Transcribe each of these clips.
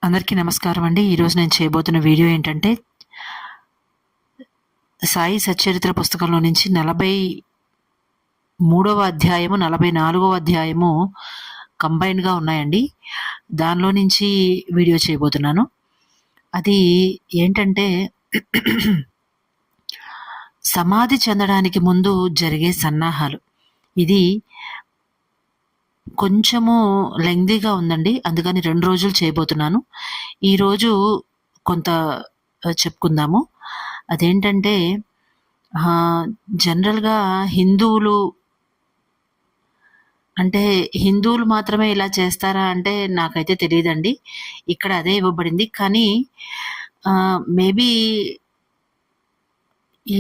అందరికీ నమస్కారం అండి. ఈరోజు నేను చేయబోతున్న వీడియో ఏంటంటే, సాయి సచ్చరిత్ర పుస్తకంలో నుంచి 43వ అధ్యాయము, 44వ అధ్యాయము కంబైన్డ్‌గా ఉన్నాయండి. దానిలో నుంచి వీడియో చేయబోతున్నాను. అది ఏంటంటే సమాధి చెందడానికి ముందు జరిగే సన్నాహాలు. ఇది కొంచెము లెంగ్తీగా ఉందండి. అందుకని 2 రోజులు చేయబోతున్నాను. ఈరోజు కొంత చెప్పుకుందాము. అదేంటంటే జనరల్‌గా హిందువులు మాత్రమే ఇలా చేస్తారా అంటే నాకైతే తెలీదండి. ఇక్కడ అదే ఇవ్వబడింది. కానీ మేబీ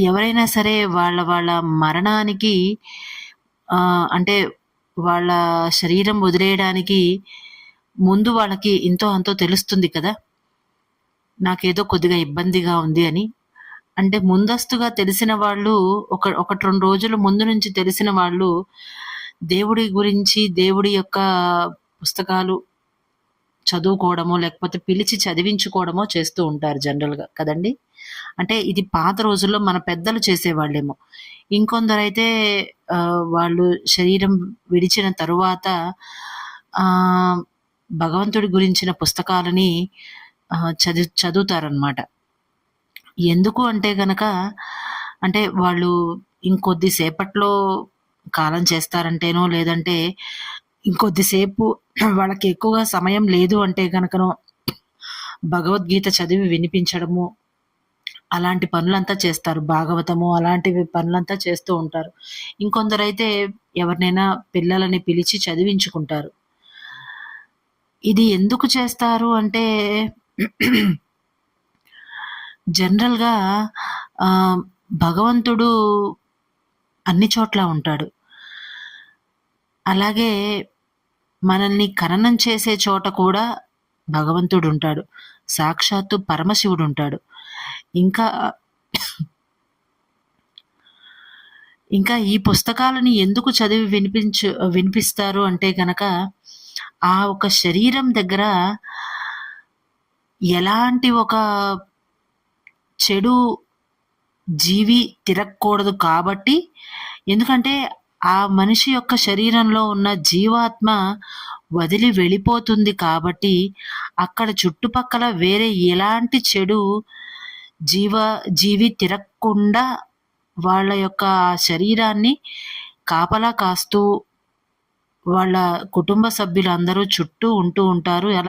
ఎవరైనా సరే వాళ్ళ మరణానికి అంటే వాళ్ళ శరీరం వదిలేయడానికి ముందు వాళ్ళకి ఇంతో అంతో తెలుస్తుంది కదా! నాకేదో కొద్దిగా ఇబ్బందిగా ఉంది అని. అంటే ముందస్తుగా తెలిసిన వాళ్ళు ఒకటి 2 రోజుల ముందు నుంచి తెలిసిన వాళ్ళు దేవుడి గురించి, దేవుడి యొక్క పుస్తకాలు చదువుకోవడమో, లేకపోతే పిలిచి చదివించుకోవడమో చేస్తూ ఉంటారు జనరల్‌గా కదండీ! అంటే ఇది పాత రోజుల్లో మన పెద్దలు చేసేవాళ్ళేమో. ఇంకొందరైతే వాళ్ళు శరీరం విడిచిన తరువాత భగవంతుడి గురించిన పుస్తకాలని చదువుతారనమాట. ఎందుకు అంటే గనక అంటే వాళ్ళు ఇంకొద్ది సేపట్లో కాలం చేస్తారంటేనో, లేదంటే ఇంకొద్దిసేపు వాళ్ళకి ఎక్కువగా సమయం లేదు అంటే గనకనో భగవద్గీత చదివి వినిపించడము, అలాంటి పనులంతా చేస్తారు. భాగవతము అలాంటివి పనులంతా చేస్తూ ఉంటారు. ఇంకొందరైతే ఎవరినైనా పిల్లలని పిలిచి చదివించుకుంటారు. ఇది ఎందుకు చేస్తారు అంటే జనరల్‌గా భగవంతుడు అన్ని చోట్ల ఉంటాడు. అలాగే మనల్ని ఖననం చేసే చోట కూడా భగవంతుడుంటాడు. సాక్షాత్తు పరమశివుడుంటాడు. ఇంకా ఈ పుస్తకాలని ఎందుకు చదివి వినిపిస్తారు అంటే గనక, ఆ ఒక శరీరం దగ్గర ఎలాంటి ఒక చెడు జీవి తిరగకూడదు కాబట్టి, ఎందుకంటే ఆ మనిషి యొక్క శరీరంలో ఉన్న జీవాత్మ వదిలి వెళ్ళిపోతుంది కాబట్టి, అక్కడ చుట్టుపక్కల వేరే ఎలాంటి చెడు జీవి తిరగకుండా వాళ్ళ యొక్క శరీరాన్ని కాపలా కాస్తూ వాళ్ళ కుటుంబ సభ్యులందరూ చుట్టూ ఉంటూ ఉంటారు.